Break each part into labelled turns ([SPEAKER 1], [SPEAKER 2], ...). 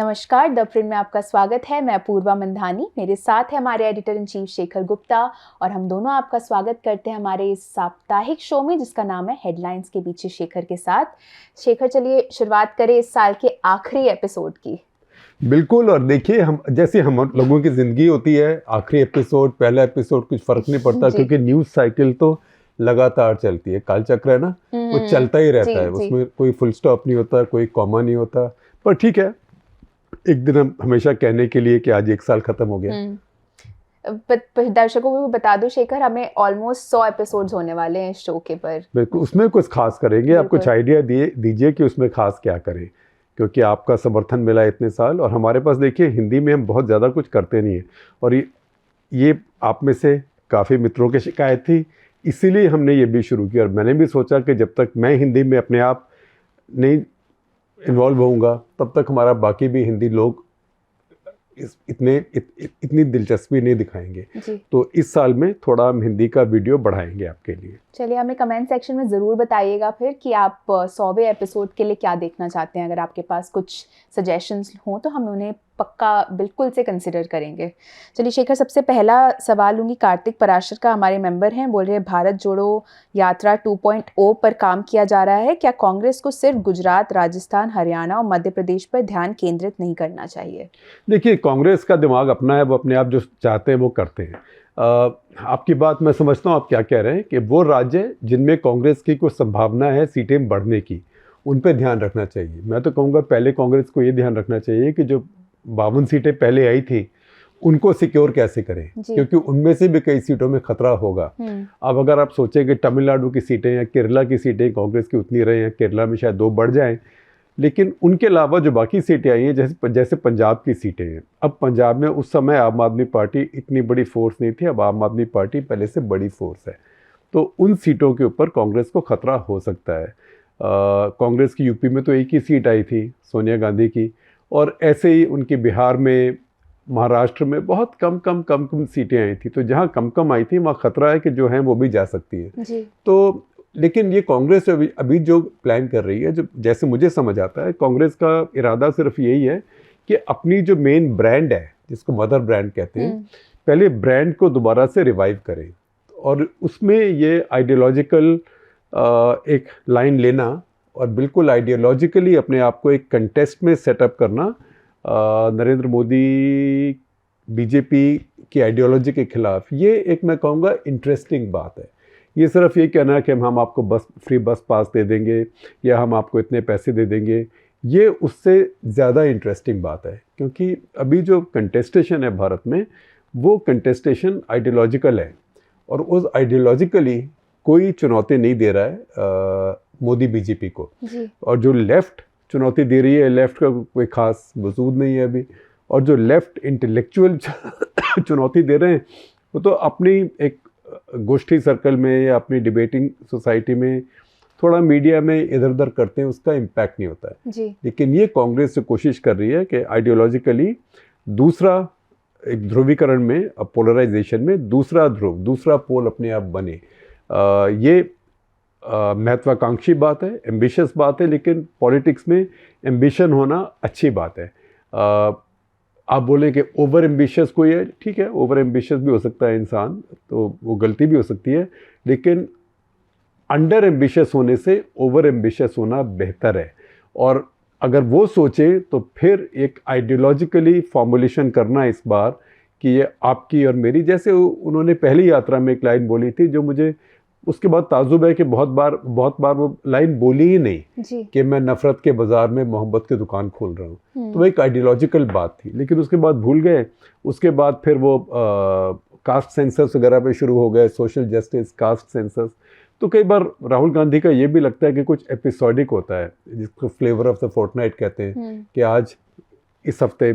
[SPEAKER 1] नमस्कार, the print में आपका स्वागत है। मैं अपूर्वा मंधानी, मेरे साथ है हमारे editor in chief Shekhar Gupta और हम दोनों आपका स्वागत करते हैं हमारे इस साप्ताहिक शो में जिसका नाम है हेडलाइंस के पीछे शेखर के साथ। शेखर, चलिए शुरुआत करें इस साल के आखिरी एपिसोड की।
[SPEAKER 2] बिल्कुल। और देखिए, हम लोगों की जिंदगी होती है, आखिरी एपिसोड पहला एपिसोड कुछ फर्क नहीं पड़ता क्योंकि न्यूज साइकिल तो लगातार चलती है। कालचक्र है ना, वो चलता ही रहता है। उसमें कोई फुल स्टॉप नहीं होता, कोई कॉमा नहीं होता। पर ठीक है, एक दिन हम हमेशा कहने के लिए कि आज एक साल खत्म हो गया।
[SPEAKER 1] दर्शकों को भी बता दो शेखर, हमें ऑलमोस्ट 100 एपिसोड्स होने वाले हैं इस शो के पर।
[SPEAKER 2] बिल्कुल, उसमें कुछ खास करेंगे। आप कुछ आइडिया दीजिए कि उसमें खास क्या करें, क्योंकि आपका समर्थन मिला इतने साल। और हमारे पास देखिए, हिंदी में हम बहुत ज़्यादा कुछ करते नहीं हैं और ये आप में से काफ़ी मित्रों की शिकायत थी, इसीलिए हमने ये भी शुरू किया। और मैंने भी सोचा कि जब तक मैं हिंदी में अपने आप नहीं इन्वॉल्व होऊंगा तब तक हमारा बाकी भी हिंदी लोग इतनी दिलचस्पी नहीं दिखाएंगे। तो इस साल में थोड़ा हम हिंदी का वीडियो बढ़ाएंगे आपके लिए।
[SPEAKER 1] चलिए, हमें कमेंट सेक्शन में ज़रूर बताइएगा फिर कि आप 100वें एपिसोड के लिए क्या देखना चाहते हैं। अगर आपके पास कुछ सजेशंस हों तो हम उन्हें पक्का बिल्कुल से कंसिडर करेंगे। चलिए शेखर, सबसे पहला सवाल लूँगी। कार्तिक पराशर का हमारे मेंबर हैं, बोल रहे हैं भारत जोड़ो यात्रा 2.0 पर काम किया जा रहा है। क्या कांग्रेस को सिर्फ गुजरात, राजस्थान, हरियाणा और मध्य प्रदेश पर ध्यान केंद्रित नहीं करना चाहिए?
[SPEAKER 2] देखिए, कांग्रेस का दिमाग अपना है, वो अपने आप जो चाहते हैं वो करते हैं। आपकी बात मैं समझता हूँ, आप क्या कह रहे हैं कि वो राज्य जिनमें कांग्रेस की कुछ संभावना है सीटें बढ़ने की, उन पर ध्यान रखना चाहिए। मैं तो कहूँगा पहले कांग्रेस को ये ध्यान रखना चाहिए कि जो 52 सीटें पहले आई थी उनको सिक्योर कैसे करें, क्योंकि उनमें से भी कई सीटों में खतरा होगा। अब अगर आप सोचें कि तमिलनाडु की सीटें या केरला की सीटें कांग्रेस की उतनी रहे हैं, केरला में शायद 2 बढ़ जाएं, लेकिन उनके अलावा जो बाकी सीटें आई हैं, जैसे पंजाब की सीटें हैं। अब पंजाब में उस समय आम आदमी पार्टी इतनी बड़ी फोर्स नहीं थी, अब आम आदमी पार्टी पहले से बड़ी फोर्स है। तो उन सीटों के ऊपर कांग्रेस को खतरा हो सकता है। कांग्रेस की यूपी में तो एक ही सीट आई थी, सोनिया गांधी की, और ऐसे ही उनकी बिहार में, महाराष्ट्र में बहुत कम सीटें आई थी। तो जहाँ कम आई थी वहाँ खतरा है कि जो हैं वो भी जा सकती है। तो लेकिन ये कांग्रेस अभी जो प्लान कर रही है, जो जैसे मुझे समझ आता है, कांग्रेस का इरादा सिर्फ यही है कि अपनी जो मेन ब्रांड है, जिसको मदर ब्रांड कहते हैं, पहले ब्रांड को दोबारा से रिवाइव करें और उसमें ये आइडियोलॉजिकल एक लाइन लेना और बिल्कुल आइडियोलॉजिकली अपने आप को एक कंटेस्ट में सेटअप करना। नरेंद्र मोदी बीजेपी की आइडियोलॉजी के खिलाफ, ये एक मैं कहूँगा इंटरेस्टिंग बात है। ये सिर्फ ये कहना है कि हम आपको फ्री बस पास दे देंगे या हम आपको इतने पैसे दे देंगे, ये उससे ज़्यादा इंटरेस्टिंग बात है। क्योंकि अभी जो कंटेस्टेशन है भारत में, वो कंटेस्टेशन आइडियोलॉजिकल है और उस आइडियोलॉजिकली कोई चुनौती नहीं दे रहा है मोदी बीजेपी को। और जो लेफ़्ट चुनौती दे रही है, लेफ़्ट का कोई ख़ास वजूद नहीं है अभी। और जो लेफ़्ट इंटेलेक्चुअल चुनौती दे रहे हैं, वो तो अपनी एक गोष्ठी सर्कल में या अपनी डिबेटिंग सोसाइटी में, थोड़ा मीडिया में इधर उधर करते हैं, उसका इम्पैक्ट नहीं होता है। लेकिन ये कांग्रेस से कोशिश कर रही है कि आइडियोलॉजिकली दूसरा एक ध्रुवीकरण में, पोलराइजेशन में दूसरा पोल अपने आप बने। ये महत्वाकांक्षी बात है, एम्बिशियस बात है, लेकिन पॉलिटिक्स में एम्बिशन होना अच्छी बात है। आप बोले कि ओवर एम्बिशियस कोई है, ठीक है, ओवर एम्बिशियस भी हो सकता है इंसान, तो वो गलती भी हो सकती है, लेकिन अंडर एम्बिशियस होने से ओवर एम्बिशियस होना बेहतर है। और अगर वो सोचे तो फिर एक आइडियोलॉजिकली फॉर्मुलेशन करना इस बार कि ये आपकी और मेरी, जैसे उन्होंने पहली यात्रा में एक लाइन बोली थी जो मुझे उसके बाद ताजुब है कि बहुत बार वो लाइन बोली ही नहीं कि मैं नफ़रत के बाज़ार में मोहब्बत की दुकान खोल रहा हूँ। तो वो एक आइडियोलॉजिकल बात थी, लेकिन उसके बाद भूल गए। उसके बाद फिर वो कास्ट सेंसस वगैरह पे शुरू हो गए, सोशल जस्टिस, कास्ट सेंसस। तो कई बार राहुल गांधी का ये भी लगता है कि कुछ एपिसोडिक होता है, जिसको फ्लेवर ऑफ द फोर्टनाइट कहते हैं, कि आज इस हफ्ते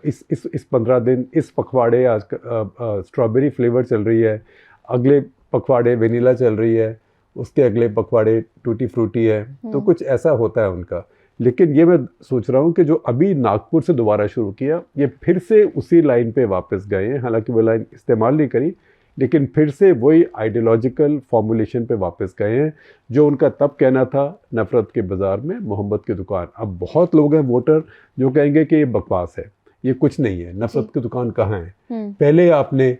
[SPEAKER 2] इस 15 दिन इस पखवाड़े आज स्ट्रॉबेरी फ्लेवर चल रही है, अगले पखवाड़े वेनिला चल रही है, उसके अगले पखवाड़े टूटी फ्रूटी है। तो कुछ ऐसा होता है उनका। लेकिन ये मैं सोच रहा हूँ कि जो अभी नागपुर से दोबारा शुरू किया, ये फिर से उसी लाइन पे वापस गए हैं। हालांकि वो लाइन इस्तेमाल नहीं करी, लेकिन फिर से वही आइडियोलॉजिकल फॉर्मुलेशन पे वापस गए हैं जो उनका तब कहना था, नफ़रत के बाज़ार में मोहब्बत की दुकान। अब बहुत लोग हैं वोटर जो कहेंगे कि ये बकवास है, ये कुछ नहीं है, नफ़रत की दुकान कहाँ है। पहले आपने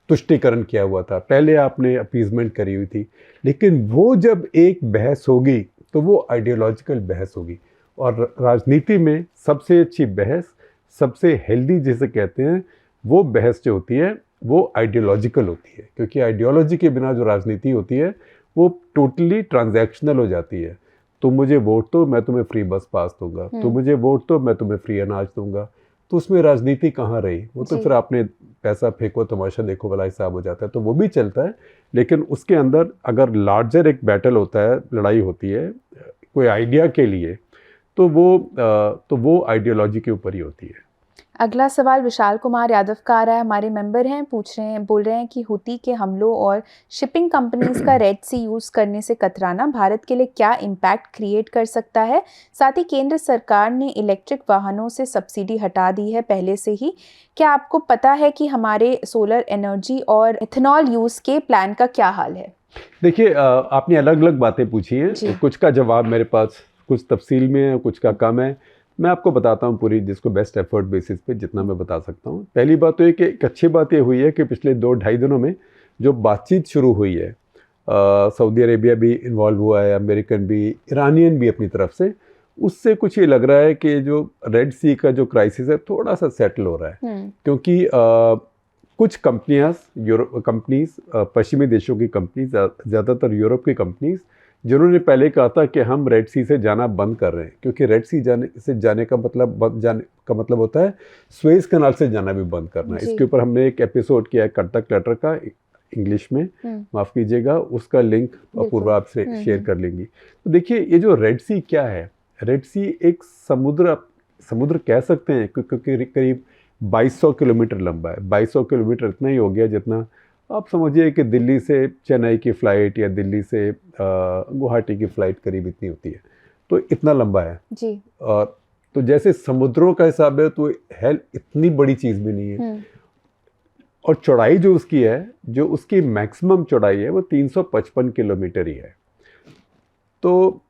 [SPEAKER 2] तुष्टीकरण किया हुआ था, पहले आपने अपीजमेंट करी हुई थी, लेकिन वो जब एक बहस होगी तो वो आइडियोलॉजिकल बहस होगी। और राजनीति में सबसे अच्छी बहस, सबसे हेल्दी जिसे कहते हैं, वो बहस जो होती है वो आइडियोलॉजिकल होती है, क्योंकि आइडियोलॉजी के बिना जो राजनीति होती है वो टोटली ट्रांजैक्शनल हो जाती है। तुम मुझे वोट दो, मैं तुम्हें फ्री बस पास दूंगा, तुम मुझे वोट दो, मैं तुम्हें फ्री अनाज दूंगा। तो उसमें राजनीति कहाँ रही? वो तो फिर आपने पैसा फेंको तमाशा देखो वाला हिसाब हो जाता है। तो वो भी चलता है, लेकिन उसके अंदर अगर लार्जर एक बैटल होता है, लड़ाई होती है कोई आइडिया के लिए, तो वो आइडियोलॉजी के ऊपर ही होती है।
[SPEAKER 1] अगला सवाल विशाल कुमार यादव का आ रहा है, हमारे मेंबर हैं, बोल रहे हैं कि हुती के हमलों और शिपिंग कंपनीज का रेड सी यूज़ करने से कतराना भारत के लिए क्या इम्पैक्ट क्रिएट कर सकता है? साथ ही केंद्र सरकार ने इलेक्ट्रिक वाहनों से सब्सिडी हटा दी है पहले से ही। क्या आपको पता है कि हमारे सोलर एनर्जी और इथेनॉल यूज़ के प्लान का क्या हाल है?
[SPEAKER 2] देखिए, आपने अलग अलग बातें पूछी हैं, कुछ का जवाब मेरे पास कुछ तफसील में है, कुछ का कम है। मैं आपको बताता हूँ पूरी, जिसको बेस्ट एफर्ट बेसिस पे जितना मैं बता सकता हूँ। पहली बात तो ये कि एक अच्छी बात ये हुई है कि पिछले 2-2.5 दिनों में जो बातचीत शुरू हुई है, सऊदी अरेबिया भी इन्वॉल्व हुआ है, अमेरिकन भी, ईरानियन भी अपनी तरफ से, उससे कुछ ये लग रहा है कि जो रेड सी का जो क्राइसिस है थोड़ा सा सेटल हो रहा है। क्योंकि कुछ कंपनीज, पश्चिमी देशों की कंपनीज, ज़्यादातर यूरोप की कंपनीज, जिन्होंने पहले कहा था कि हम रेड सी से जाना बंद कर रहे हैं, क्योंकि रेड सी जाने का मतलब होता है स्वेज कनाल से जाना भी बंद करना है। इसके ऊपर हमने एक एपिसोड किया है कर्तक लेटर का, इंग्लिश में, माफ़ कीजिएगा, उसका लिंक अपूर्वा आपसे शेयर कर लेंगी। तो देखिए, ये जो रेड सी क्या है, रेड सी एक समुद्र कह सकते हैं, क्योंकि करीब 2200 किलोमीटर लंबा है। 2200 किलोमीटर इतना ही हो गया जितना आप समझिए कि दिल्ली से चेन्नई की फ़्लाइट या दिल्ली से गुवाहाटी की फ़्लाइट करीब इतनी होती है। तो इतना लंबा है जी। और तो जैसे समुद्रों का हिसाब है तो है, इतनी बड़ी चीज़ भी नहीं है। और चौड़ाई जो उसकी है, जो उसकी मैक्सिमम चौड़ाई है, वो 355 किलोमीटर ही है। तो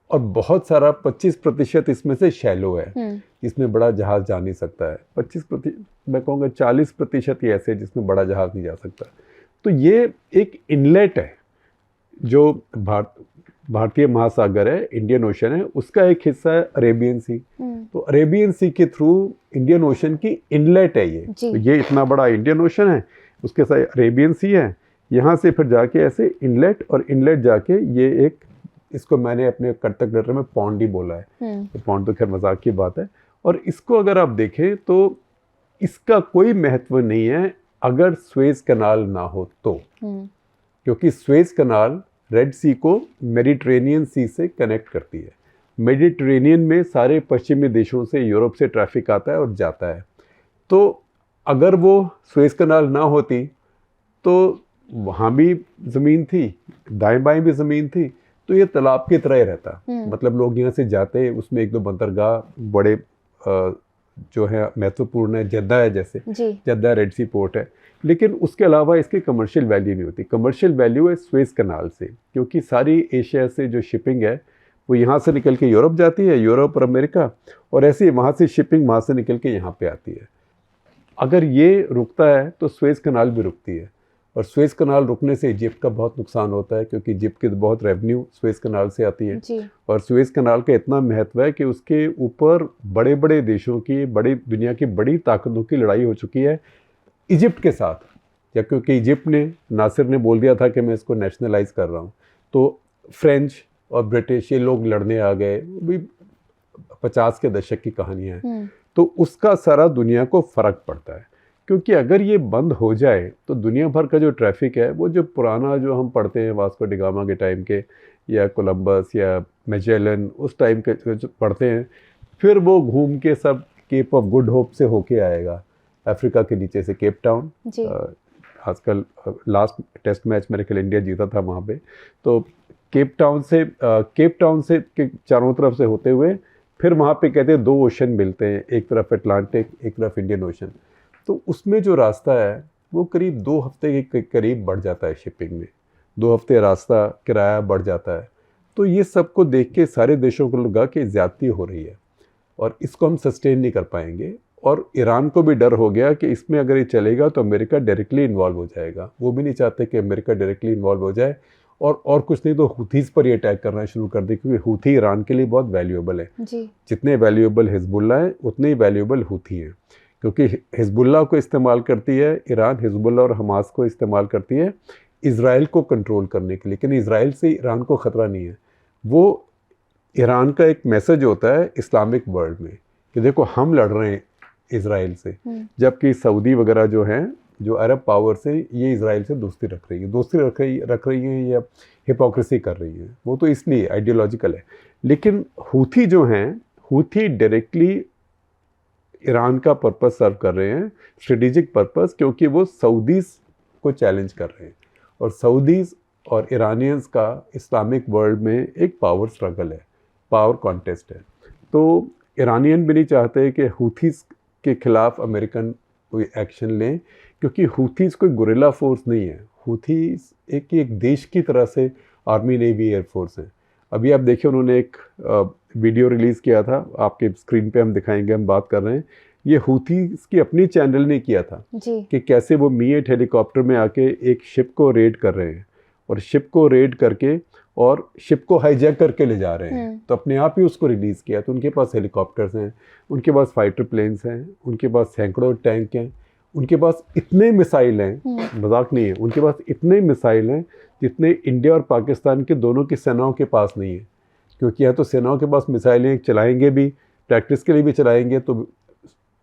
[SPEAKER 2] और बहुत सारा 25% इसमें से शैलो है, जिसमें बड़ा जहाज़ जा नहीं सकता है। 25%, मैं कहूँगा 40% ही ऐसे जिसमें बड़ा जहाज़ नहीं जा सकता। तो ये एक इनलेट है जो भारतीय महासागर है, इंडियन ओशन है, उसका एक हिस्सा है अरेबियन सी। तो अरेबियन सी के थ्रू इंडियन ओशन की इनलेट है ये। तो ये इतना बड़ा इंडियन ओशन है, उसके साथ अरेबियन सी है, यहाँ से फिर जाके ऐसे इनलेट, और इनलेट जाके ये एक, इसको मैंने अपने कर्तक लेटर में पॉन्ड ही बोला है। तो पॉन्ड तो खैर मजाक की बात है। और इसको अगर आप देखें तो इसका कोई महत्व नहीं है अगर स्वेज कनाल ना हो तो, क्योंकि स्वेज कनाल रेड सी को मेडिटेरेनियन सी से कनेक्ट करती है। मेडिटेरेनियन में सारे पश्चिमी देशों से, यूरोप से ट्रैफिक आता है और जाता है। तो अगर वो स्वेज कनाल ना होती तो वहाँ भी ज़मीन थी, दाएं बाएं भी ज़मीन थी, तो ये तालाब की तरह ही रहता। मतलब लोग यहाँ से जाते, उसमें एक दो बंदरगाह बड़े जो है महत्वपूर्ण है, जद्दा है, जैसे जद्दा रेड सी पोर्ट है, लेकिन उसके अलावा इसकी कमर्शियल वैल्यू नहीं होती। कमर्शियल वैल्यू है स्वेज कनाल से, क्योंकि सारी एशिया से जो शिपिंग है वो यहाँ से निकल के यूरोप जाती है, यूरोप और अमेरिका, और ऐसे ही वहाँ से शिपिंग वहाँ से निकल के यहाँ पे आती है। अगर ये रुकता है तो स्वेज कनाल भी रुकती है, और स्वेज कनाल रुकने से इजिप्ट का बहुत नुकसान होता है, क्योंकि इजिप्ट की बहुत रेवेन्यू स्वेज कनाल से आती है जी। और स्वेज कनाल का इतना महत्व है कि उसके ऊपर बड़े बड़े देशों की, बड़ी दुनिया की बड़ी ताकतों की लड़ाई हो चुकी है इजिप्ट के साथ। या क्योंकि इजिप्ट ने, नासिर ने बोल दिया था कि मैं इसको नेशनलाइज कर रहा हूँ, तो फ्रेंच और ब्रिटिश ये लोग लड़ने आ गए। भी 50 के दशक की कहानियाँ हैं। तो उसका सारा दुनिया को फ़र्क पड़ता है, क्योंकि अगर ये बंद हो जाए तो दुनिया भर का जो ट्रैफिक है, वो जो पुराना जो हम पढ़ते हैं वास्को डी गामा के टाइम के, या कोलंबस या मैजेलन उस टाइम के जो पढ़ते हैं, फिर वो घूम के सब केप ऑफ गुड होप से होके आएगा, अफ्रीका के नीचे से केप टाउन। आजकल लास्ट टेस्ट मैच मेरे ख्याल इंडिया जीता था वहाँ पे। तो केप टाउन से के चारों तरफ से होते हुए फिर वहाँ पे कहते हैं 2 ओशन मिलते हैं, एक तरफ अटलांटिक, एक तरफ इंडियन ओशन। तो उसमें जो रास्ता है वो करीब 2 हफ्ते के करीब बढ़ जाता है शिपिंग में, 2 हफ्ते रास्ता किराया बढ़ जाता है। तो ये सबको देख के सारे देशों को लगा कि ज़्यादती हो रही है और इसको हम सस्टेन नहीं कर पाएंगे। और ईरान को भी डर हो गया कि इसमें अगर ये चलेगा तो अमेरिका डायरेक्टली इन्वॉल्व हो जाएगा। वो भी नहीं चाहते कि अमेरिका डायरेक्टली इन्वॉल्व हो जाए और कुछ नहीं तो हूथीज़ पर ही अटैक करना शुरू कर दे, क्योंकि हूथी ईरान के लिए बहुत वैल्यूएबल है
[SPEAKER 1] जी।
[SPEAKER 2] जितने वैल्यूएबल हिजबुल्ला है उतने ही वैल्यूएबल हूथी हैं, क्योंकि हिजबुल्ला को इस्तेमाल करती है ईरान, हिजबुल्ला और हमास को इस्तेमाल करती है इज़राइल को कंट्रोल करने के लिए, लेकिन इज़राइल से ईरान को ख़तरा नहीं है। वो ईरान का एक मैसेज होता है इस्लामिक वर्ल्ड में कि देखो हम लड़ रहे हैं इज़राइल से, जबकि सऊदी वगैरह जो हैं, जो अरब पावर से, ये इज़राइल से दोस्ती रख रही हैं या हिपोक्रेसी कर रही हैं। वो तो इसलिए आइडियोलॉजिकल है। लेकिन हूथी जो हैं, हूथी डायरेक्टली ईरान का पर्पस सर्व कर रहे हैं, स्ट्रेटेजिक पर्पस, क्योंकि वो सऊदीज़ को चैलेंज कर रहे हैं। और सऊदीज़ और ईरानियंस का इस्लामिक वर्ल्ड में एक पावर स्ट्रगल है, पावर कॉन्टेस्ट है। तो ईरानियन भी नहीं चाहते कि हूथीज़ के ख़िलाफ़ अमेरिकन कोई एक्शन लें, क्योंकि हूथीज़ कोई गुरिल्ला फोर्स नहीं है। हूथीज़ एक देश की तरह से आर्मी, नेवी, एयरफोर्स हैं। अभी आप देखिए उन्होंने एक वीडियो रिलीज़ किया था, आपके स्क्रीन पे हम दिखाएंगे, हम बात कर रहे हैं। ये हूथीज़ की अपनी चैनल ने किया था
[SPEAKER 1] जी।
[SPEAKER 2] कि कैसे वो मी-8 हेलीकॉप्टर में आके एक शिप को रेड कर रहे हैं और शिप को रेड करके और शिप को हाईजैक करके ले जा रहे हैं। तो अपने आप ही उसको रिलीज़ किया। तो उनके पास हेलीकॉप्टर्स हैं, उनके पास फाइटर प्लेन्स हैं, उनके पास सैकड़ों टैंक हैं, उनके पास इतने मिसाइल हैं, मजाक नहीं है, उनके पास इतने मिसाइल हैं जितने इंडिया और पाकिस्तान के दोनों की सेनाओं के पास नहीं है। क्योंकि या तो सेनाओं के पास मिसाइलें चलाएंगे भी, प्रैक्टिस के लिए भी चलाएंगे, तो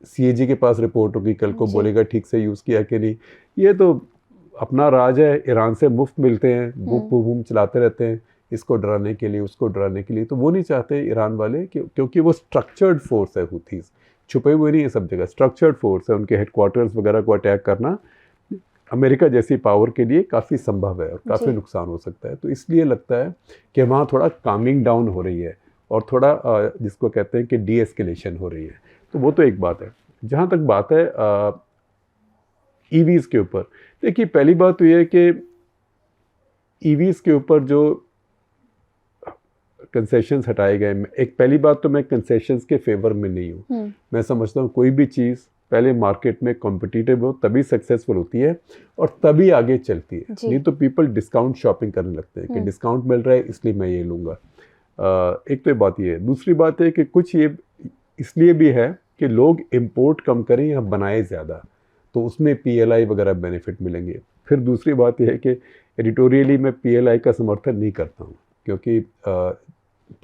[SPEAKER 2] CAG के पास रिपोर्ट होगी, कल को बोलेगा ठीक से यूज़ किया कि नहीं। ये तो अपना राज है, ईरान से मुफ्त मिलते हैं, बूम चलाते रहते हैं, इसको डराने के लिए, उसको डराने के लिए। तो वो नहीं चाहते ईरान वाले, क्योंकि वो स्ट्रक्चर्ड फोर्स है हूथीज़, छुपे हुए नहीं है सब जगह, स्ट्रक्चर्ड फोर्स है। उनके हेडक्वार्टर्स वगैरह को अटैक करना अमेरिका जैसी पावर के लिए काफ़ी संभव है और काफ़ी नुकसान हो सकता है। तो इसलिए लगता है कि वहाँ थोड़ा कामिंग डाउन हो रही है और थोड़ा जिसको कहते हैं कि डी-एस्केलेशन हो रही है। तो वो तो एक बात है। जहाँ तक बात है EVs के ऊपर, देखिए पहली बात तो ये है कि EVs के ऊपर जो कंसेशंस हटाए गए, एक पहली बात तो मैं कंसेशंस के फेवर में नहीं हूँ। मैं समझता हूँ कोई भी चीज़ पहले मार्केट में कॉम्पिटिटिव हो तभी सक्सेसफुल होती है और तभी आगे चलती है। नहीं तो पीपल डिस्काउंट शॉपिंग करने लगते हैं कि डिस्काउंट मिल रहा है इसलिए मैं ये लूँगा। एक तो ये बात ये है। दूसरी बात है कि कुछ ये इसलिए भी है कि लोग इंपोर्ट कम करें या बनाए ज़्यादा, तो उसमें PLI वगैरह बेनिफिट मिलेंगे। फिर दूसरी बात यह है कि एडिटोरियली मैं PLI का समर्थन नहीं करता हूँ, क्योंकि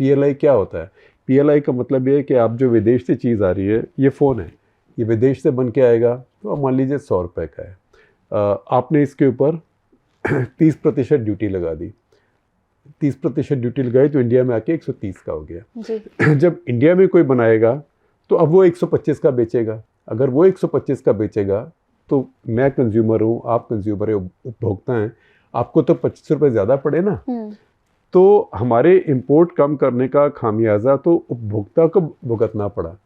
[SPEAKER 2] PLI क्या होता है? PLI का मतलब ये है कि आप जो विदेश से चीज़ आ रही है, ये फ़ोन है, ये विदेश से बन के आएगा, तो आप मान लीजिए 100 रुपये का है, आपने इसके ऊपर 30% ड्यूटी लगा दी, 30% ड्यूटी लगाई तो इंडिया में आके 130 का हो गया। जब इंडिया में कोई बनाएगा तो अब वो 125 का बेचेगा। अगर वो 125 का बेचेगा तो मैं कंज्यूमर हूँ, आप कंज्यूमर है, उपभोक्ता हैं, आपको तो 25 रुपये ज़्यादा पड़े ना। तो हमारे इंपोर्ट कम करने का खामियाजा तो उपभोक्ता को भुगतना पड़ा,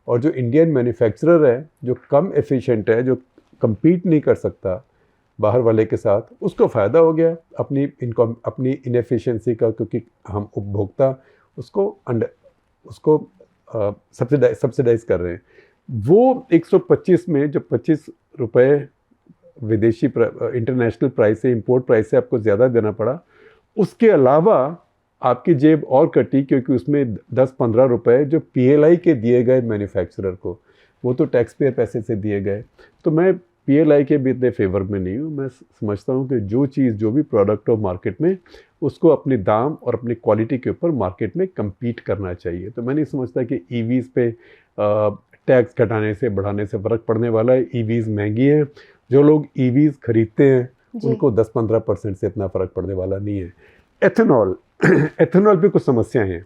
[SPEAKER 2] और जो इंडियन मैन्युफैक्चरर है, जो कम एफिशिएंट है, जो कम्पीट नहीं कर सकता बाहर वाले के साथ, उसको फ़ायदा हो गया अपनी इनएफिशिएंसी का, क्योंकि हम उपभोक्ता उसको सब्सिडाइज कर रहे हैं। वो 125 में जो 25 रुपये विदेशी इंटरनेशनल प्राइस से, इंपोर्ट प्राइस से आपको ज़्यादा देना पड़ा, उसके अलावा आपकी जेब और कटी, क्योंकि उसमें 10-15 रुपये जो PLI के दिए गए मैन्युफैक्चरर को, वो तो टैक्स पेयर पैसे से दिए गए। तो मैं PLI के भी इतने फेवर में नहीं हूँ। मैं समझता हूँ कि जो चीज़, जो भी प्रोडक्ट हो मार्केट में, उसको अपने दाम और अपनी क्वालिटी के ऊपर मार्केट में कम्पीट करना चाहिए। तो मैं नहीं समझता कि EVs पे टैक्स घटाने से बढ़ाने से फ़र्क पड़ने वाला है। EVs महंगी हैं, जो लोग EVs खरीदते हैं उनको 10-15% से इतना फ़र्क पड़ने वाला नहीं है। एथेनॉल पे कुछ समस्याएं हैं।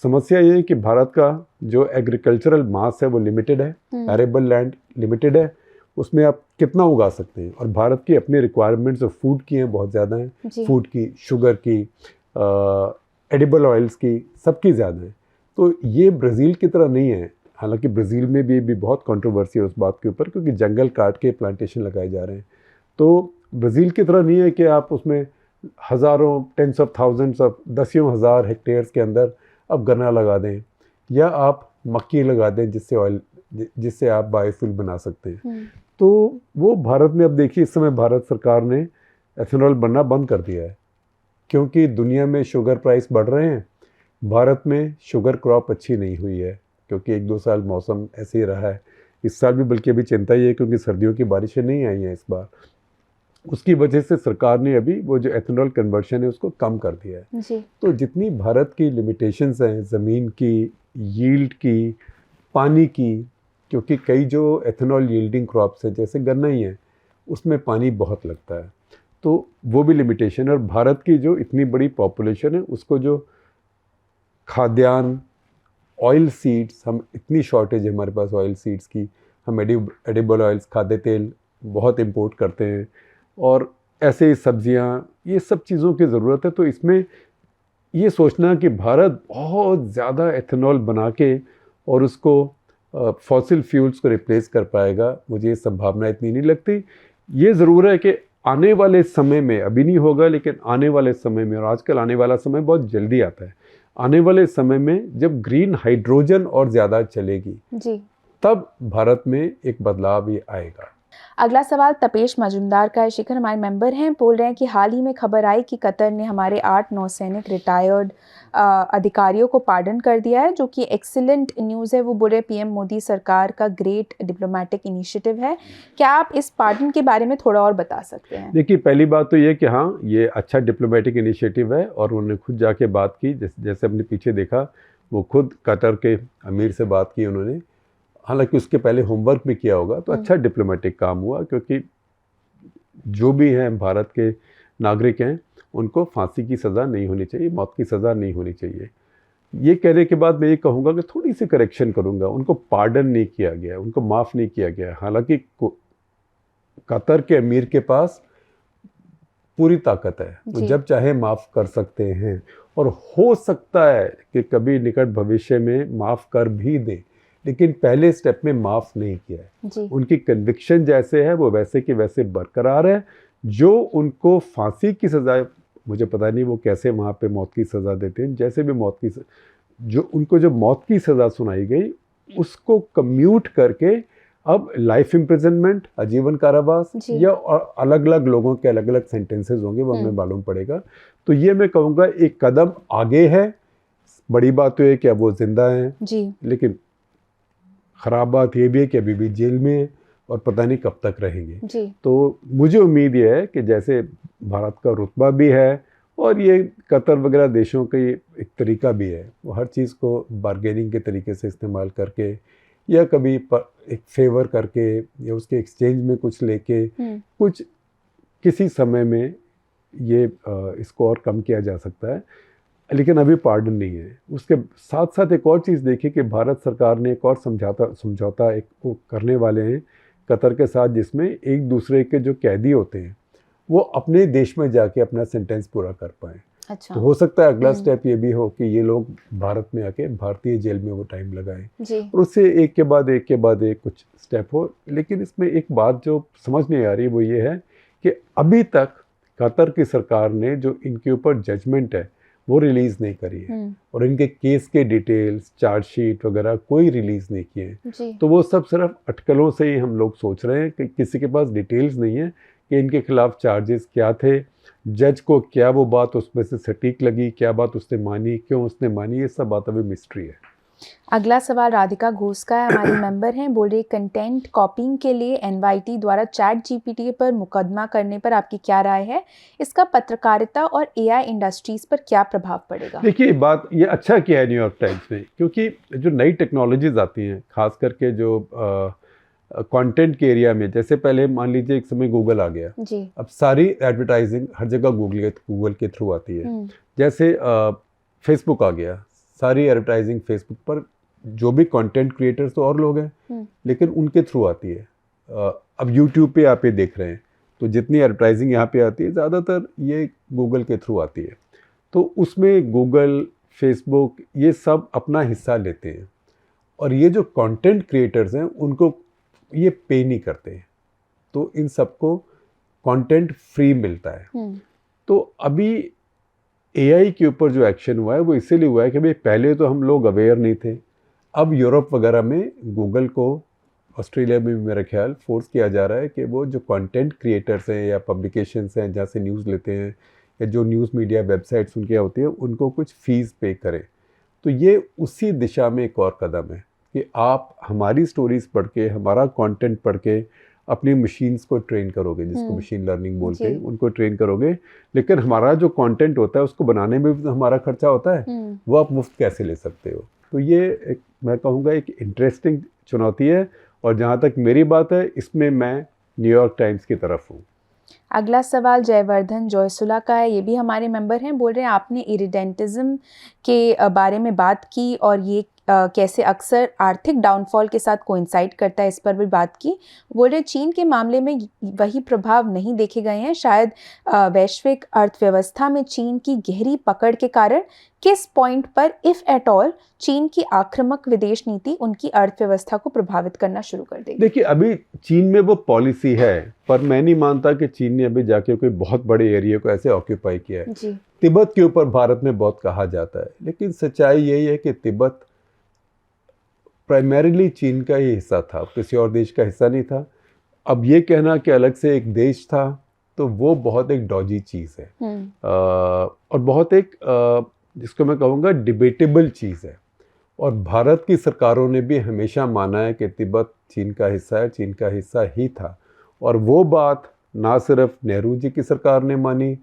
[SPEAKER 2] समस्या ये है कि भारत का जो एग्रीकल्चरल मास है वो लिमिटेड है, एरेबल लैंड लिमिटेड है, उसमें आप कितना उगा सकते हैं, और भारत की अपनी रिक्वायरमेंट्स ऑफ फूड की हैं, बहुत ज़्यादा हैं, फूड की, शुगर की, एडिबल ऑयल्स की, सबकी ज़्यादा है। तो ये ब्राज़ील की तरह नहीं है। हालांकि ब्राज़ील में भी बहुत कंट्रोवर्सी है उस बात के ऊपर, क्योंकि जंगल काट के प्लांटेशन लगाए जा रहे हैं। तो ब्राज़ील की तरह नहीं है कि आप उसमें हज़ारों, टेंस ऑफ थाउजेंड्स ऑफ, दसियों हज़ार हेक्टेयर्स के अंदर आप गन्ना लगा दें या आप मक्की लगा दें जिससे आप बायोफ्यूल बना सकते हैं। तो वो भारत में, अब देखिए इस समय भारत सरकार ने एथेनॉल बनना बंद कर दिया है क्योंकि दुनिया में शुगर प्राइस बढ़ रहे हैं। भारत में शुगर क्रॉप अच्छी नहीं हुई है क्योंकि 1-2 साल मौसम ऐसे ही रहा है। इस साल भी बल्कि अभी चिंता ही है क्योंकि सर्दियों की बारिशें नहीं आई हैं इस बार। उसकी वजह से सरकार ने अभी वो जो एथेनॉल कन्वर्शन है उसको कम कर दिया है
[SPEAKER 1] जी।
[SPEAKER 2] तो जितनी भारत की लिमिटेशंस हैं, ज़मीन की, यील्ड की, पानी की, क्योंकि कई जो एथेनॉल यील्डिंग क्रॉप्स हैं जैसे गन्ना ही है उसमें पानी बहुत लगता है, तो वो भी लिमिटेशन है। और भारत की जो इतनी बड़ी पॉपुलेशन है उसको जो खाद्यान्न, ऑयल सीड्स, हम इतनी शॉर्टेज है हमारे पास ऑयल सीड्स की, हम एडिबल ऑयल्स, खाद्य तेल बहुत इंपोर्ट करते हैं और ऐसे सब्जियां, ये सब चीज़ों की ज़रूरत है। तो इसमें ये सोचना कि भारत बहुत ज़्यादा एथेनॉल बना के और उसको फॉसिल फ्यूल्स को रिप्लेस कर पाएगा, मुझे ये संभावना इतनी नहीं लगती। ये ज़रूर है कि आने वाले समय में, अभी नहीं होगा लेकिन आने वाले समय में, और आजकल आने वाला समय बहुत जल्दी आता है, आने वाले समय में जब ग्रीन हाइड्रोजन और ज़्यादा चलेगी
[SPEAKER 1] जी,
[SPEAKER 2] तब भारत में एक बदलाव ये आएगा।
[SPEAKER 1] अगला सवाल तपेश मजुमदार का है। शिखर हमारे मेंबर हैं, बोल रहे हैं कि हाल ही में खबर आई कि कतर ने हमारे 8 नौसैनिक रिटायर्ड अधिकारियों को पार्डन कर दिया है, जो कि एक्सीलेंट न्यूज़ है। वो बोल रहे पीएम मोदी सरकार का ग्रेट डिप्लोमेटिक इनिशिएटिव है। क्या आप इस पार्डन के बारे में थोड़ा और बता सकते हैं?
[SPEAKER 2] देखिए, पहली बात तो ये कि हाँ, ये अच्छा डिप्लोमेटिक इनिशिएटिव है और उन्होंने खुद जाके बात की, जैसे हमने पीछे देखा, वो खुद कतर के अमीर से बात की उन्होंने, हालांकि उसके पहले होमवर्क भी किया होगा। तो अच्छा डिप्लोमेटिक काम हुआ क्योंकि जो भी हैं भारत के नागरिक हैं उनको फांसी की सज़ा नहीं होनी चाहिए, मौत की सज़ा नहीं होनी चाहिए। ये कहने के बाद मैं ये कहूँगा कि थोड़ी सी करेक्शन करूँगा, उनको पार्डन नहीं किया गया, उनको माफ़ नहीं किया गया। हालांकि कतर के अमीर के पास पूरी ताकत है, वो जब चाहे माफ़ कर सकते हैं और हो सकता है कि कभी निकट भविष्य में माफ़ कर भी दें, लेकिन पहले स्टेप में माफ़ नहीं किया है। उनकी कन्विक्शन जैसे है वो वैसे के वैसे बरकरार है। जो उनको फांसी की सज़ा, मुझे पता नहीं वो कैसे वहाँ पे मौत की सज़ा देते हैं, जैसे भी जो मौत की सज़ा सुनाई गई उसको कम्यूट करके अब लाइफ इम्प्रिजनमेंट, आजीवन कारावास या अलग अलग लोगों के अलग अलग सेंटेंसेस होंगे, वो हमें मालूम पड़ेगा। तो ये मैं कहूँगा एक कदम आगे है। बड़ी बात तो है कि अब वो जिंदा हैं जी, लेकिन ख़राब बात ये भी है कि अभी भी जेल में है और पता नहीं कब तक रहेंगे जी। तो मुझे उम्मीद ये है कि जैसे भारत का रुतबा भी है और ये कतर वगैरह देशों का एक तरीका भी है, वो हर चीज़ को बार्गेनिंग के तरीके से इस्तेमाल करके या कभी एक फेवर करके या उसके एक्सचेंज में कुछ लेके कुछ किसी समय में ये इसको और कम किया जा सकता है, लेकिन अभी पार्डन नहीं है। उसके साथ साथ एक और चीज़ देखिए कि भारत सरकार ने एक और समझौता एक वो करने वाले हैं कतर के साथ, जिसमें एक दूसरे के जो कैदी होते हैं वो अपने देश में जाके अपना सेंटेंस पूरा कर पाएँ। अच्छा। तो हो सकता है अगला स्टेप ये भी हो कि ये लोग भारत में आके भारतीय जेल में वो टाइम लगाएं और उससे एक के बाद एक कुछ स्टेप हो। लेकिन इसमें एक बात जो समझ नहीं आ रही वो ये है कि अभी तक कतर की सरकार ने जो इनके ऊपर जजमेंट है वो रिलीज़ नहीं करी है और इनके केस के डिटेल्स, चार्जशीट वगैरह कोई रिलीज़ नहीं किए हैं। तो वो सब सिर्फ अटकलों से ही हम लोग सोच रहे हैं कि किसी के पास डिटेल्स नहीं है कि इनके खिलाफ चार्जेस क्या थे, जज को क्या वो बात उसमें से सटीक लगी, क्या बात उसने मानी, क्यों उसने मानी, ये सब बात अभी मिस्ट्री है।
[SPEAKER 1] अगला सवाल राधिका घोष का है, हमारी मेंबर हैं, बोल रही कंटेंट कॉपिंग के लिए एनवाईटी द्वारा चैट जीपीटी पर मुकदमा करने पर आपकी क्या राय है? इसका पत्रकारिता और एआई इंडस्ट्रीज पर क्या प्रभाव पड़ेगा?
[SPEAKER 2] देखिए, बात ये अच्छा किया है न्यूयॉर्क टाइम्स ने, क्योंकि जो नई टेक्नोलॉजीज आती हैं, खास करके जो कंटेंट के एरिया में, जैसे पहले मान लीजिए एक समय गूगल आ गया जी। अब सारी एडवर्टाइजिंग हर जगह गूगल के थ्रू आती है। जैसे फेसबुक आ गया, सारी एडवर्टाइजिंग फेसबुक पर, जो भी कंटेंट क्रिएटर्स तो और लोग हैं लेकिन उनके थ्रू आती है। अब यूट्यूब पे आप ये देख रहे हैं तो जितनी एडवर्टाइजिंग यहाँ पे आती है ज़्यादातर ये गूगल के थ्रू आती है। तो उसमें गूगल, फेसबुक ये सब अपना हिस्सा लेते हैं और ये जो कंटेंट क्रिएटर्स हैं उनको ये पे नहीं करते हैं। तो इन सबको कंटेंट फ्री मिलता है। तो अभी एआई के ऊपर जो एक्शन हुआ है वो इसीलिए हुआ है कि भाई पहले तो हम लोग अवेयर नहीं थे, अब यूरोप वगैरह में गूगल को, ऑस्ट्रेलिया में भी मेरा ख्याल फोर्स किया जा रहा है कि वो जो कंटेंट क्रिएटर्स हैं या पब्लिकेशंस हैं जहाँ से न्यूज़ लेते हैं या जो न्यूज़ मीडिया वेबसाइट्स उनके यहाँ होती हैं उनको कुछ फ़ीस पे करें। तो ये उसी दिशा में एक और कदम है कि आप हमारी स्टोरीज़ पढ़ के, हमारा कंटेंट पढ़ के अपनी मशीन्स को ट्रेन करोगे, जिसको मशीन लर्निंग बोलते हैं, उनको ट्रेन करोगे, लेकिन हमारा जो कंटेंट होता है उसको बनाने में भी तो हमारा खर्चा होता है, वो आप मुफ्त कैसे ले सकते हो। तो ये एक, मैं कहूँगा, एक इंटरेस्टिंग चुनौती है, और जहाँ तक मेरी बात है इसमें मैं न्यूयॉर्क टाइम्स की तरफ हूँ।
[SPEAKER 1] अगला सवाल जयवर्धन जॉयसुला का है, ये भी हमारे मेंबर हैं। बोल रहे हैं आपने इरिडेंटिज्म के बारे में बात की और ये कैसे अक्सर आर्थिक डाउनफॉल के साथ कोइंसाइड करता है, इस पर भी बात की। बोल रहे चीन के मामले में वही प्रभाव नहीं देखे गए हैं, शायद वैश्विक अर्थव्यवस्था में चीन की गहरी पकड़ के कारण किस पॉइंट पर इफ़ एट ऑल चीन की आक्रामक विदेश नीति उनकी अर्थव्यवस्था को प्रभावित करना शुरू कर देगी।
[SPEAKER 2] देखिए अभी चीन में वो पॉलिसी है, पर मैं नहीं मानता कि चीन ने अभी जाके कोई बहुत बड़े एरिया को ऐसे ऑक्यूपाई किया है।
[SPEAKER 1] जी।
[SPEAKER 2] तिब्बत के ऊपर भारत में बहुत कहा जाता है, लेकिन सच्चाई यही है कि तिब्बत प्राइमरीली चीन का ही हिस्सा था, किसी और देश का हिस्सा नहीं था। अब ये कहना कि अलग से एक देश था, तो वो बहुत एक डॉजी चीज़ है और बहुत एक जिसको मैं कहूँगा डिबेटेबल चीज़ है। और भारत की सरकारों ने भी हमेशा माना है कि तिब्बत चीन का हिस्सा है, चीन का हिस्सा ही था। और वो बात ना सिर्फ नेहरू जी की सरकार ने मानी,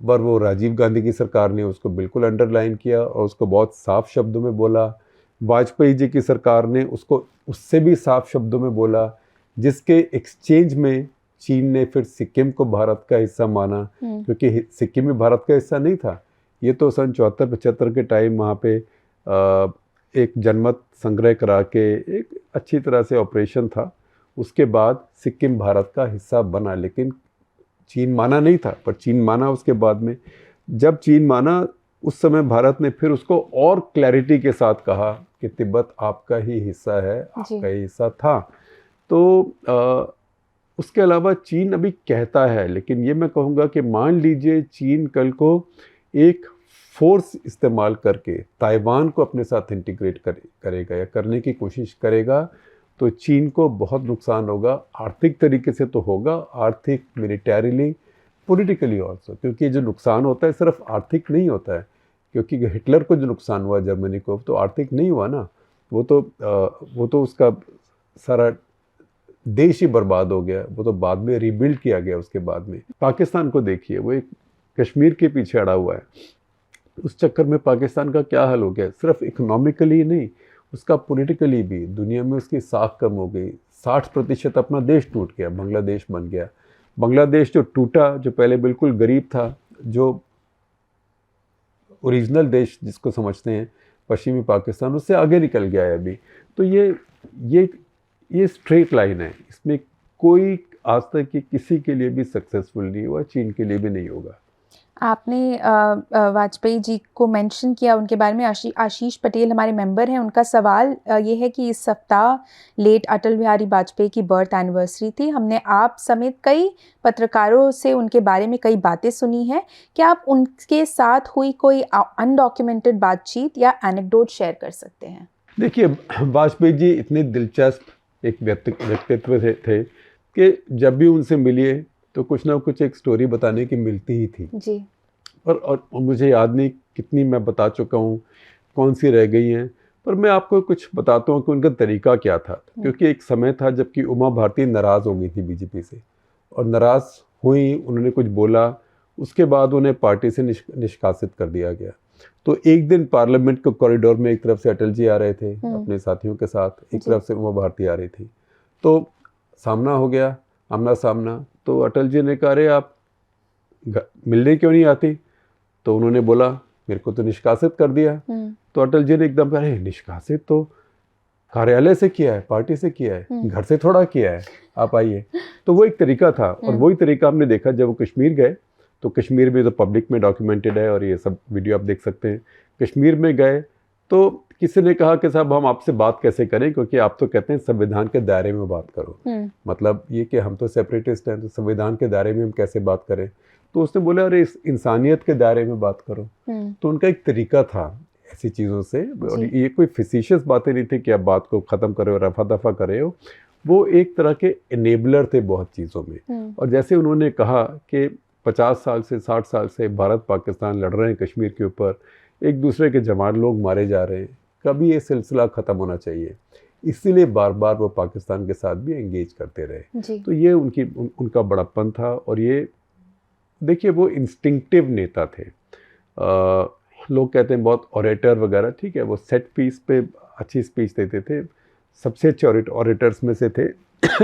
[SPEAKER 2] पर वो राजीव गांधी की सरकार ने उसको बिल्कुल अंडरलाइन किया और उसको बहुत साफ शब्दों में बोला। वाजपेयी जी की सरकार ने उसको उससे भी साफ शब्दों में बोला, जिसके एक्सचेंज में चीन ने फिर सिक्किम को भारत का हिस्सा माना, क्योंकि सिक्किम भी भारत का हिस्सा नहीं था। ये तो सन 74-75 के टाइम वहाँ पे एक जनमत संग्रह करा के एक अच्छी तरह से ऑपरेशन था। उसके बाद सिक्किम भारत का हिस्सा बना, लेकिन चीन माना नहीं था, पर चीन माना उसके बाद में। जब चीन माना उस समय भारत ने फिर उसको और क्लैरिटी के साथ कहा कि तिब्बत आपका ही हिस्सा है, आपका ही हिस्सा था। तो उसके अलावा चीन अभी कहता है, लेकिन ये मैं कहूँगा कि मान लीजिए चीन कल को एक फोर्स इस्तेमाल करके ताइवान को अपने साथ इंटीग्रेट करेगा या करने की कोशिश करेगा, तो चीन को बहुत नुकसान होगा। आर्थिक तरीके से तो होगा, आर्थिक, मिलिटरीली, पॉलिटिकली ऑल्सो, क्योंकि जो नुकसान होता है सिर्फ आर्थिक नहीं होता है। क्योंकि हिटलर को जो नुकसान हुआ जर्मनी को, तो आर्थिक नहीं हुआ ना, वो तो उसका सारा देश ही बर्बाद हो गया। वो तो बाद में रीबिल्ड किया गया उसके बाद में। पाकिस्तान को देखिए, वो एक कश्मीर के पीछे अड़ा हुआ है। उस चक्कर में पाकिस्तान का क्या हाल हो गया, सिर्फ इकोनॉमिकली नहीं, उसका पॉलिटिकली भी दुनिया में उसकी साख कम हो गई। 60% अपना देश टूट गया, बांग्लादेश बन गया। बांग्लादेश जो टूटा, जो पहले बिल्कुल गरीब था, जो ओरिजिनल देश जिसको समझते हैं पश्चिमी पाकिस्तान, उससे आगे निकल गया है अभी। तो ये स्ट्रेट लाइन है, इसमें कोई आज तक की किसी के लिए भी सक्सेसफुल नहीं हुआ, चीन के लिए भी नहीं होगा।
[SPEAKER 1] आपने वाजपेयी जी को मेंशन किया, उनके बारे में आशीष पटेल हमारे मेंबर हैं, उनका सवाल ये है कि इस सप्ताह लेट अटल बिहारी वाजपेयी की बर्थ एनिवर्सरी थी। हमने आप समेत कई पत्रकारों से उनके बारे में कई बातें सुनी हैं। क्या आप उनके साथ हुई कोई अनडॉक्यूमेंटेड बातचीत या एनेक्डोट शेयर कर सकते हैं?
[SPEAKER 2] देखिए, वाजपेयी जी इतने दिलचस्प एक व्यक्तित्व थे कि जब भी उनसे मिलिए तो कुछ ना कुछ एक स्टोरी बताने की मिलती ही थी
[SPEAKER 1] जी।
[SPEAKER 2] और मुझे याद नहीं कितनी मैं बता चुका हूँ, कौन सी रह गई हैं, पर मैं आपको कुछ बताता हूँ कि उनका तरीका क्या था। क्योंकि एक समय था जबकि उमा भारती नाराज़ हो गई थी बीजेपी से, और नाराज़ हुई, उन्होंने कुछ बोला, उसके बाद उन्हें पार्टी से निष्कासित कर दिया गया। तो एक दिन पार्लियामेंट के कॉरिडोर में एक तरफ से अटल जी आ रहे थे अपने साथियों के साथ, एक तरफ से उमा भारती आ रही थी, तो सामना हो गया, आमना सामना। तो अटल जी ने कहा, अरे आप मिलने क्यों नहीं आती? तो उन्होंने बोला, मेरे को तो निष्कासित कर दिया। तो अटल जी ने एकदम कहा, अरे निष्कासित तो कार्यालय से किया है, पार्टी से किया है, घर से थोड़ा किया है, आप आइए। तो वो एक तरीका था, और वही तरीका हमने देखा जब वो कश्मीर गए। तो कश्मीर में तो पब्लिक में डॉक्यूमेंटेड है, और ये सब वीडियो आप देख सकते हैं। कश्मीर में गए तो किसी ने कहा कि साहब हम आपसे बात कैसे करें, क्योंकि आप तो कहते हैं संविधान के दायरे में बात करो, मतलब ये कि हम तो सेपरेटिस्ट हैं, तो संविधान के दायरे में हम कैसे बात करें। तो उसने बोला अरे इस इंसानियत के दायरे में बात करो। तो उनका एक तरीका था ऐसी चीज़ों से, और ये कोई फिसिशियस बातें नहीं थी कि आप बात को ख़त्म करे हो, रफा दफा करे हो। वो एक तरह के इनेबलर थे बहुत चीज़ों में। और जैसे उन्होंने कहा कि 50 साल से 60 साल से भारत पाकिस्तान लड़ रहे हैं कश्मीर के ऊपर, एक दूसरे के जवान लोग मारे जा रहे हैं, कभी ये सिलसिला ख़त्म होना चाहिए, इसीलिए बार बार वो पाकिस्तान के साथ भी एंगेज करते रहे। तो ये उनका बड़प्पन था। और ये देखिए वो इंस्टिंक्टिव नेता थे। लोग कहते हैं बहुत ऑरेटर वगैरह, ठीक है, वो सेट पीस पे अच्छी स्पीच देते थे, सबसे अच्छे ऑरेटर्स में से थे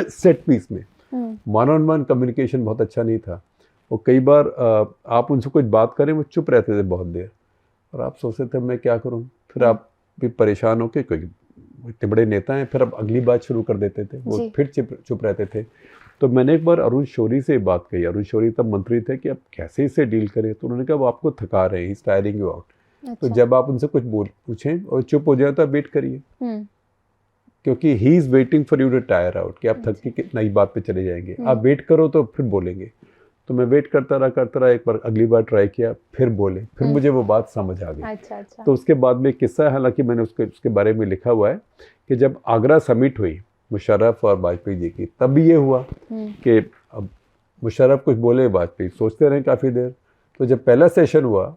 [SPEAKER 2] सेट पीस में। वन ऑन वन कम्युनिकेशन बहुत अच्छा नहीं था। और कई बार आप उनसे कुछ बात करें वो चुप रहते थे बहुत देर, और आप सोचते थे मैं क्या करूं। फिर आप भी परेशान होकर, क्योंकि इतने बड़े नेता हैं, फिर अब अगली बात शुरू कर देते थे, वो फिर चुप रहते थे। तो मैंने एक बार अरुण शौरी से बात कही, अरुण शौरी तब मंत्री थे, कि आप कैसे इसे डील करें। तो उन्होंने कहा वो आपको थका रहे हैं, इज टायरिंग यू आउट। तो जब आप उनसे कुछ पूछें और चुप हो जाए तो आप वेट करिए, क्योंकि he is waiting for you to tire out, कि आप थक के नई बात पे चले जाएंगे। आप वेट करो तो फिर बोलेंगे। तो मैं वेट करता रहा, एक बार अगली बार ट्राई किया, फिर बोले, फिर मुझे वो बात समझ आ गई।
[SPEAKER 1] अच्छा।
[SPEAKER 2] तो उसके बाद में किस्सा है, हालांकि मैंने उसके बारे में लिखा हुआ है, कि जब आगरा समिट हुई मुशर्रफ और वाजपेयी जी की, तब भी ये हुआ कि अब मुशर्रफ कुछ बोले, वाजपेयी सोचते रहे काफ़ी देर। तो जब पहला सेशन हुआ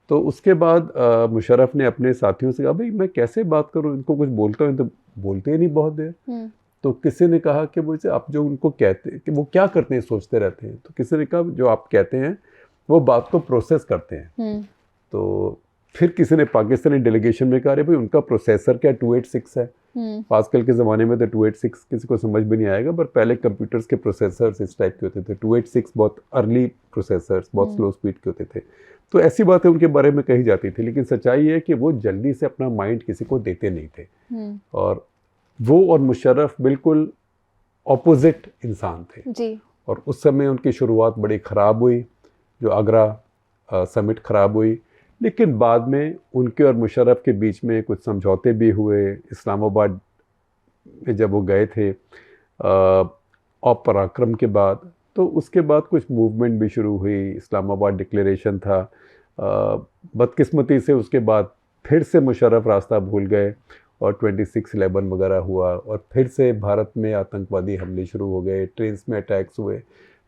[SPEAKER 2] तो उसके बाद मुशर्रफ ने अपने साथियों से कहा भाई मैं कैसे बात करूं, इनको कुछ बोलता हूं तो बोलते ही नहीं बहुत देर। तो किसी ने कहा कि मुझे आप जो उनको कहते हैं कि वो क्या करते हैं, सोचते रहते हैं। तो किसी ने कहा जो आप कहते हैं वो बात को प्रोसेस करते हैं। तो फिर किसी ने पाकिस्तानी डेलीगेशन में कहा भाई उनका प्रोसेसर क्या 286 है। पास्कल के ज़माने में तो 286 किसी को समझ भी नहीं आएगा, पर पहले कंप्यूटर्स के प्रोसेसर्स इस टाइप के होते थे। 286 बहुत अर्ली प्रोसेसर्स, बहुत स्लो स्पीड के होते थे। तो ऐसी बातें उनके बारे में कही जाती थी, लेकिन सच्चाई है कि वो जल्दी से अपना माइंड किसी को देते नहीं थे। और वो और मुशर्रफ बिल्कुल ऑपोजिट इंसान थे जी। और उस समय उनकी शुरुआत बड़ी ख़राब हुई, जो आगरा समिट ख़राब हुई, लेकिन बाद में उनके और मुशर्रफ के बीच में कुछ समझौते भी हुए। इस्लामाबाद में जब वो गए थे पराक्रम के बाद, तो उसके बाद कुछ मूवमेंट भी शुरू हुई। इस्लामाबाद डिक्लेरेशन था, बदकिस्मती से उसके बाद फिर से मुशर्रफ रास्ता भूल गए और 26/11 वगैरह हुआ, और फिर से भारत में आतंकवादी हमले शुरू हो गए, ट्रेन्स में अटैक्स हुए।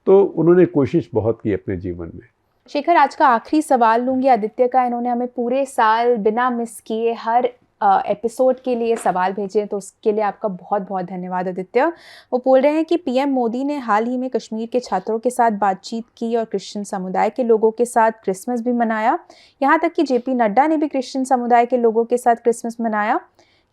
[SPEAKER 2] तो उन्होंने कोशिश बहुत की अपने जीवन में।
[SPEAKER 1] शेखर, आज का आखिरी सवाल लूँगी आदित्य का। इन्होंने हमें पूरे साल बिना मिस किए हर एपिसोड के लिए सवाल भेजे, तो उसके लिए आपका बहुत बहुत धन्यवाद आदित्य। वो बोल रहे हैं कि पीएम मोदी ने हाल ही में कश्मीर के छात्रों के साथ बातचीत की और क्रिश्चियन समुदाय के लोगों के साथ क्रिसमस भी मनाया। यहाँ तक कि जेपी नड्डा ने भी क्रिश्चियन समुदाय के लोगों के साथ क्रिसमस मनाया।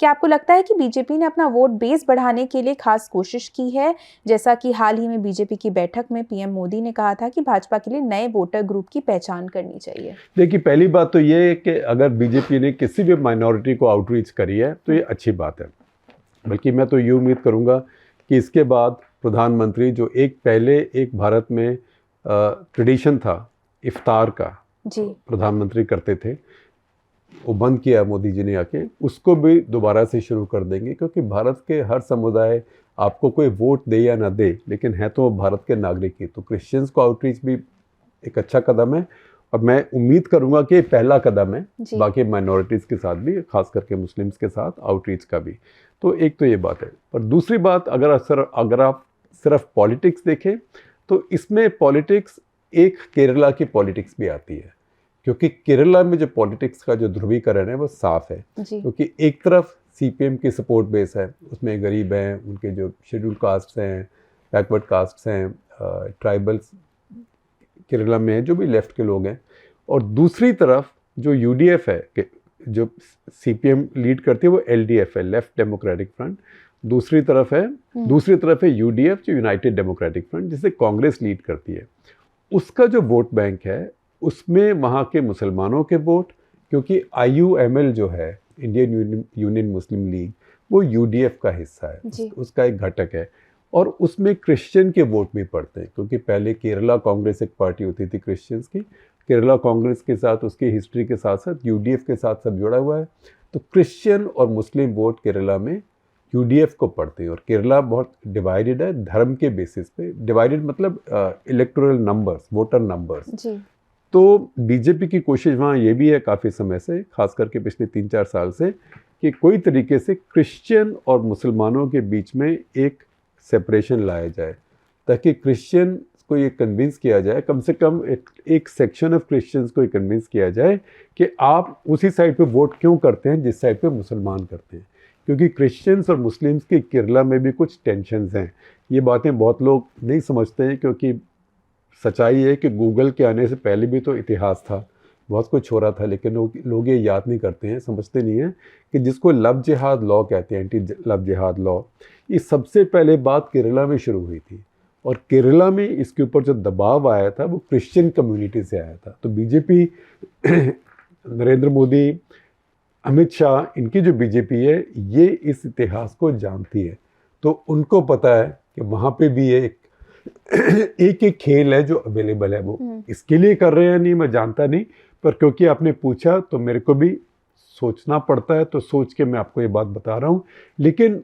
[SPEAKER 1] क्या आपको लगता है कि बीजेपी ने अपना वोट बेस बढ़ाने के लिए खास कोशिश की है, जैसा कि हाल ही में बीजेपी की बैठक में पीएम मोदी ने कहा था कि भाजपा के लिए नए वोटर ग्रुप की पहचान करनी चाहिए?
[SPEAKER 2] देखिए, पहली बात तो ये है कि अगर बीजेपी ने किसी भी माइनॉरिटी को आउटरीच करी है तो ये अच्छी बात है। बल्कि मैं तो ये उम्मीद करूँगा कि इसके बाद प्रधानमंत्री जो पहले एक भारत में ट्रेडिशन था इफ्तार का, जी, प्रधानमंत्री करते थे, वो बंद किया मोदी जी ने आके, उसको भी दोबारा से शुरू कर देंगे। क्योंकि भारत के हर समुदाय आपको कोई वोट दे या ना दे, लेकिन है तो भारत के नागरिक ही। तो क्रिश्चियंस को आउटरीच भी एक अच्छा कदम है, और मैं उम्मीद करूंगा कि पहला कदम है बाकी माइनॉरिटीज़ के साथ भी, खास करके मुस्लिम्स के साथ आउटरीच का भी। तो एक तो ये बात है। पर दूसरी बात, अगर आप सिर्फ पॉलिटिक्स देखें तो इसमें पॉलिटिक्स एक केरला की पॉलिटिक्स भी आती है। क्योंकि केरला में जो पॉलिटिक्स का जो ध्रुवीकरण है वो साफ है। क्योंकि एक तरफ सीपीएम की सपोर्ट बेस है, उसमें गरीब हैं, उनके जो शेड्यूल कास्ट्स हैं, बैकवर्ड कास्ट्स हैं, ट्राइबल्स केरला में है, जो भी लेफ्ट के लोग हैं। और दूसरी तरफ जो यूडीएफ है, जो सीपीएम लीड करती है, वो एलडीएफ है, लेफ्ट डेमोक्रेटिक फ्रंट। दूसरी तरफ है यूडीएफ, जो यूनाइटेड डेमोक्रेटिक फ्रंट, जिसे कांग्रेस लीड करती है। उसका जो वोट बैंक है उसमें वहाँ के मुसलमानों के वोट, क्योंकि IUML जो है, इंडियन यूनियन मुस्लिम लीग, वो यूडीएफ का हिस्सा है, उसका एक घटक है। और उसमें क्रिश्चियन के वोट भी पड़ते हैं, क्योंकि पहले केरला कांग्रेस एक पार्टी होती थी क्रिश्चियंस की। केरला कांग्रेस के साथ, उसकी हिस्ट्री के साथ साथ यूडीएफ के साथ सब जुड़ा हुआ है। तो क्रिश्चियन और मुस्लिम वोट केरला में यूडीएफ को पड़ते हैं। और केरला बहुत डिवाइडेड है धर्म के बेसिस पे, डिवाइडेड मतलब इलेक्टोरल नंबर्स, वोटर नंबर्स
[SPEAKER 1] जी।
[SPEAKER 2] तो बीजेपी की कोशिश वहाँ ये भी है काफ़ी समय से, खास करके पिछले 3-4 साल से, कि कोई तरीके से क्रिश्चियन और मुसलमानों के बीच में एक सेपरेशन लाया जाए, ताकि क्रिश्चियन को ये कन्विंस किया जाए, कम से कम एक सेक्शन ऑफ क्रिश्चियंस को ये कन्विंस किया जाए कि आप उसी साइड पे वोट क्यों करते हैं जिस साइड पे मुसलमान करते हैं। क्योंकि क्रिश्चियंस और मुस्लिम्स की केरला में भी कुछ टेंशन्स हैं। ये बातें बहुत लोग नहीं समझते हैं, क्योंकि सच्चाई है कि गूगल के आने से पहले भी तो इतिहास था, बहुत कुछ हो रहा था, लेकिन लोग ये याद नहीं करते हैं, समझते नहीं हैं कि जिसको लव जिहाद लॉ कहते हैं, एंटी लव जिहाद लॉ, ये सबसे पहले बात केरला में शुरू हुई थी। और केरला में इसके ऊपर जो दबाव आया था वो क्रिश्चियन कम्युनिटी से आया था। तो बीजेपी नरेंद्र मोदी, अमित शाह, इनकी जो बीजेपी है ये इस इतिहास को जानती है। तो उनको पता है कि वहाँ पे भी एक खेल है जो अवेलेबल है। वो इसके लिए कर रहे हैं नहीं मैं जानता नहीं, पर क्योंकि आपने पूछा तो मेरे को भी सोचना पड़ता है, तो सोच के मैं आपको ये बात बता रहा हूँ। लेकिन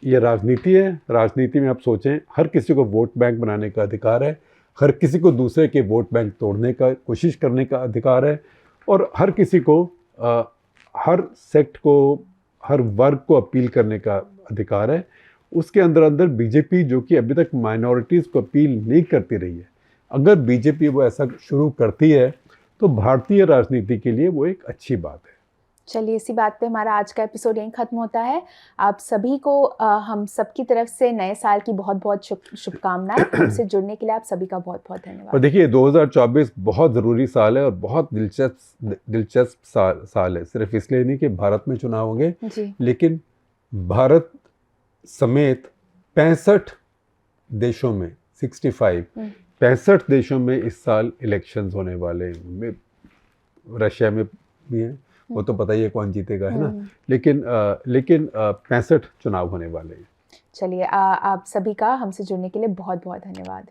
[SPEAKER 2] ये राजनीति है, राजनीति में आप सोचें, हर किसी को वोट बैंक बनाने का अधिकार है, हर किसी को दूसरे के वोट बैंक तोड़ने का कोशिश करने का अधिकार है, और हर किसी को हर सेक्ट को, हर वर्ग को अपील करने का अधिकार है। उसके अंदर अंदर बीजेपी, जो कि अभी तक माइनॉरिटीज़ को अपील नहीं करती रही है, अगर बीजेपी वो ऐसा शुरू करती है तो भारतीय राजनीति के लिए वो एक अच्छी बात है।
[SPEAKER 1] चलिए, इसी बात पे हमारा आज का एपिसोड यहीं ख़त्म होता है। आप सभी को हम सबकी तरफ से नए साल की बहुत बहुत शुभकामनाएं। हमसे जुड़ने के लिए आप सभी का बहुत बहुत धन्यवाद।
[SPEAKER 2] और देखिए 2024 बहुत ज़रूरी साल है और बहुत दिलचस्प साल है। सिर्फ इसलिए नहीं कि भारत में चुनाव होंगे, लेकिन भारत समेत 65 देशों में 65 देशों में इस साल इलेक्शंस होने वाले हैं। रशिया में भी हैं, वो तो पता ही है कौन जीतेगा, है ना, लेकिन 65 चुनाव होने वाले हैं।
[SPEAKER 1] चलिए, आप सभी का हमसे जुड़ने के लिए बहुत बहुत धन्यवाद।